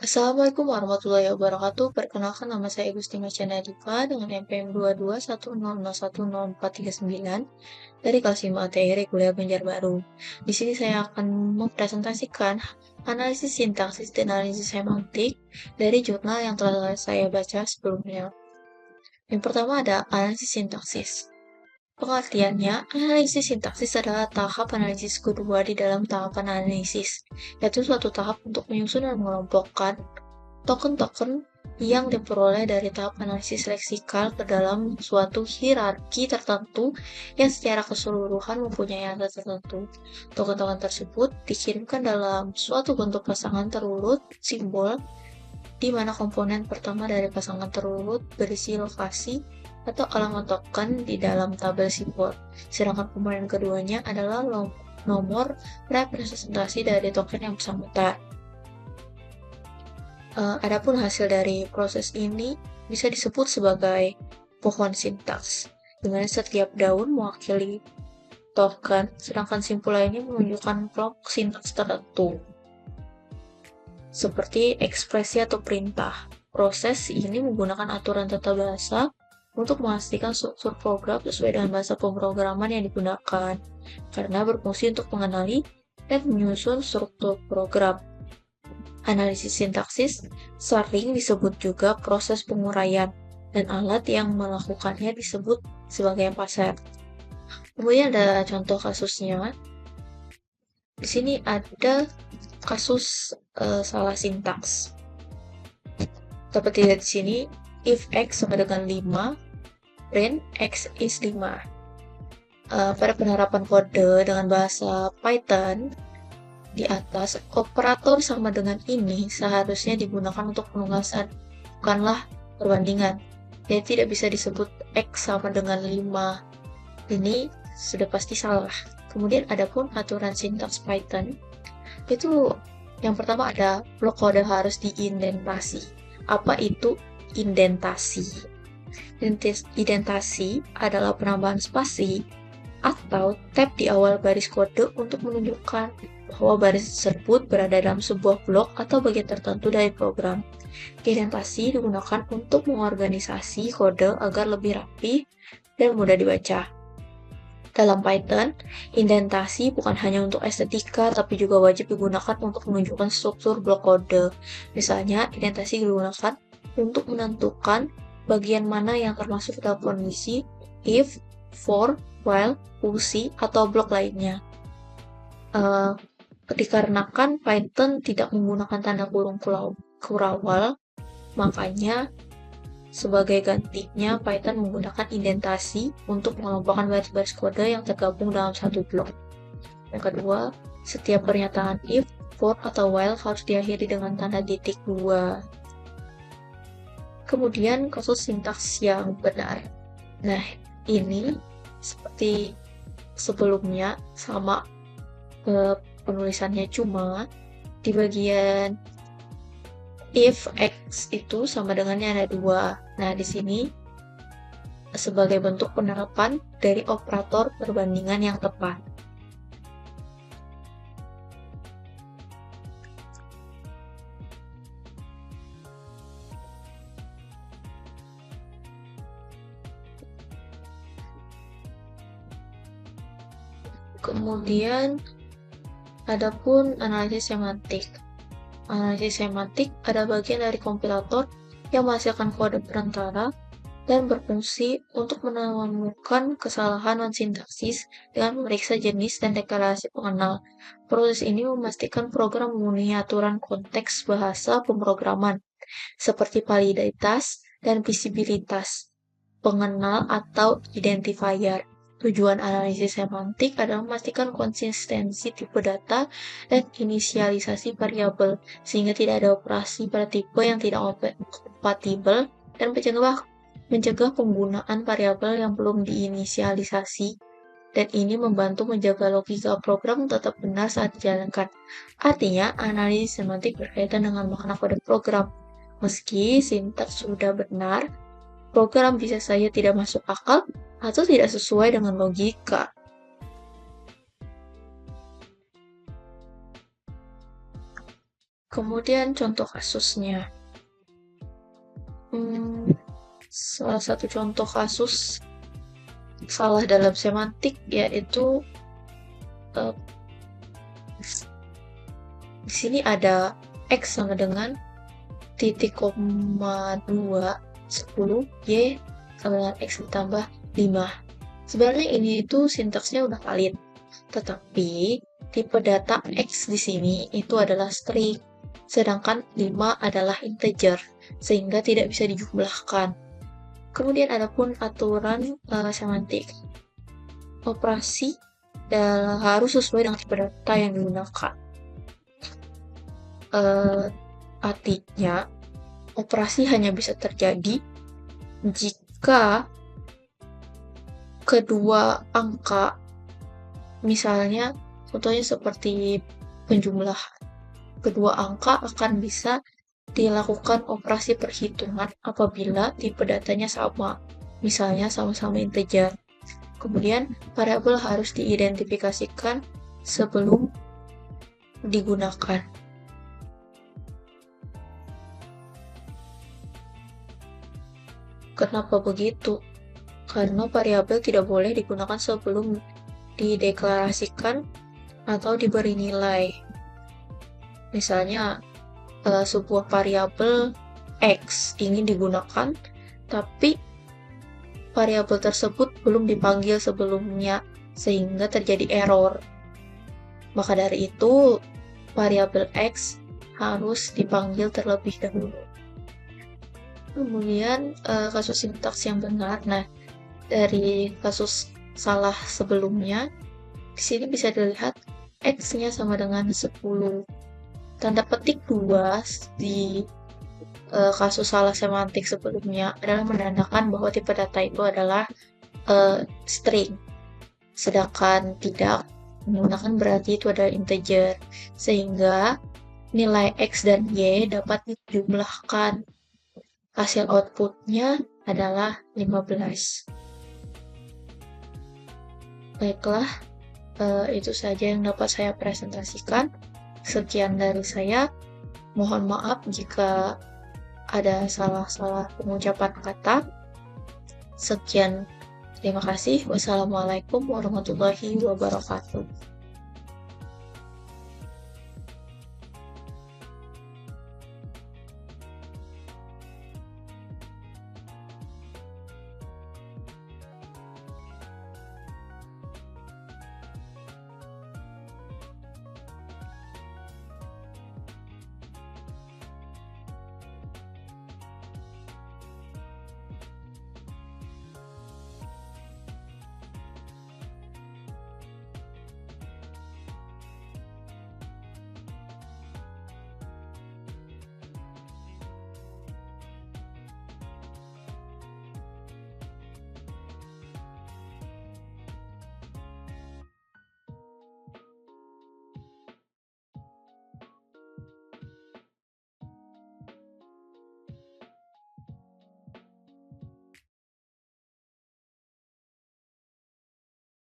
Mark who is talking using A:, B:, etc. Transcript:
A: Assalamualaikum warahmatullahi wabarakatuh. Perkenalkan nama saya Agustina Diva dengan NPM 2210010439 dari kelas 5 ATR Kuliah Banjarbaru. Di sini saya akan mempresentasikan analisis sintaksis dan analisis semantik dari jurnal yang telah saya baca sebelumnya. Yang pertama ada analisis sintaksis. Pengertiannya, analisis sintaksis adalah tahap analisis kedua di dalam tahapan analisis, yaitu suatu tahap untuk menyusun dan mengelompokkan token-token yang diperoleh dari tahap analisis leksikal ke dalam suatu hierarki tertentu yang secara keseluruhan mempunyai arti tertentu. Token-token tersebut dikirimkan dalam suatu bentuk pasangan terurut simbol di mana komponen pertama dari pasangan terurut berisi lokasi atau alamat token di dalam tabel simbol, sedangkan komponen keduanya adalah nomor representasi dari token yang bersangkutan. Adapun hasil dari proses ini bisa disebut sebagai pohon sintaks, di mana setiap daun mewakili token, sedangkan simpul lainnya menunjukkan kelompok sintaks tertentu, seperti ekspresi atau perintah. Proses ini menggunakan aturan tata bahasa untuk memastikan struktur program sesuai dengan bahasa pemrograman yang digunakan, karena berfungsi untuk mengenali dan menyusun struktur program. Analisis sintaksis sering disebut juga proses penguraian, dan alat yang melakukannya disebut sebagai parser. Kemudian ada contoh kasusnya. Di sini ada kasus salah sintaks. Dapat dilihat di sini, if x sama dengan 5, print x is 5. Pada penerapan kode dengan bahasa Python, di atas, operator sama dengan ini seharusnya digunakan untuk penugasan, bukanlah perbandingan. Jadi tidak bisa disebut X sama dengan 5. Ini sudah pasti salah. Kemudian ada pun aturan sintaks Python. Itu yang pertama ada blok kode harus diindentasi. Apa itu indentasi? Indentasi adalah penambahan spasi atau tab di awal baris kode untuk menunjukkan bahwa baris tersebut berada dalam sebuah blok atau bagian tertentu dari program. Indentasi digunakan untuk mengorganisasi kode agar lebih rapi dan mudah dibaca. Dalam Python, indentasi bukan hanya untuk estetika, tapi juga wajib digunakan untuk menunjukkan struktur blok kode. Misalnya, indentasi digunakan untuk menentukan bagian mana yang termasuk dalam kondisi if, for, while, fungsi, atau blok lainnya. Dikarenakan Python tidak menggunakan tanda kurung kurawal, makanya sebagai gantinya Python menggunakan indentasi untuk mengelompokkan baris-baris kode yang tergabung dalam satu blok. Yang kedua, setiap pernyataan if, for, atau while harus diakhiri dengan tanda titik 2. Kemudian kasus sintaks yang benar. Nah, ini seperti sebelumnya sama penulisannya, cuma di bagian if x itu sama dengannya ada 2. Nah, di sini sebagai bentuk penerapan dari operator perbandingan yang tepat. Kemudian adapun analisis semantik. Analisis semantik ada bagian dari kompilator yang menghasilkan kode perantara dan berfungsi untuk menemukan kesalahan non-sintaksis dengan memeriksa jenis dan deklarasi pengenal. Proses ini memastikan program memenuhi aturan konteks bahasa pemrograman, seperti validitas dan visibilitas, pengenal atau identifier. Tujuan analisis semantik adalah memastikan konsistensi tipe data dan inisialisasi variabel, sehingga tidak ada operasi pada tipe yang tidak kompatibel dan mencegah penggunaan variabel yang belum diinisialisasi, dan ini membantu menjaga logika program tetap benar saat dijalankan. Artinya, analisis semantik berkaitan dengan makna kode program. Meski sintaks sudah benar, program bisa saja tidak masuk akal atau tidak sesuai dengan logika. Kemudian contoh kasusnya. Salah satu contoh kasus salah dalam semantik yaitu eh, di sini ada X sama dengan titik koma 2 10 Y sama dengan X ditambah 5. Sebenarnya ini itu sintaksnya udah valid, tetapi tipe data X di sini itu adalah string, sedangkan 5 adalah integer, sehingga tidak bisa dijumlahkan. Kemudian adapun aturan semantik. Operasi harus sesuai dengan tipe data yang digunakan. Artinya, operasi hanya bisa terjadi jika kedua angka, misalnya contohnya seperti penjumlahan, kedua angka akan bisa dilakukan operasi perhitungan apabila tipe datanya sama, misalnya sama-sama integer. Kemudian variabel harus diidentifikasikan sebelum digunakan. Kenapa begitu? Karena variabel tidak boleh digunakan sebelum dideklarasikan atau diberi nilai. Misalnya, sebuah variabel X ingin digunakan, tapi variabel tersebut belum dipanggil sebelumnya, sehingga terjadi error. Maka dari itu, variabel X harus dipanggil terlebih dahulu. Kemudian, kasus sintaks yang benar. Nah, dari kasus salah sebelumnya, di sini bisa dilihat X-nya sama dengan 10. Tanda petik 2 di kasus salah semantik sebelumnya adalah menandakan bahwa tipe data itu adalah string. Sedangkan tidak menggunakan berarti itu adalah integer. Sehingga nilai X dan Y dapat dijumlahkan. Hasil outputnya adalah 15. Baiklah, itu saja yang dapat saya presentasikan. Sekian dari saya. Mohon maaf jika ada salah-salah pengucapan kata. Sekian, terima kasih. Wassalamualaikum warahmatullahi wabarakatuh.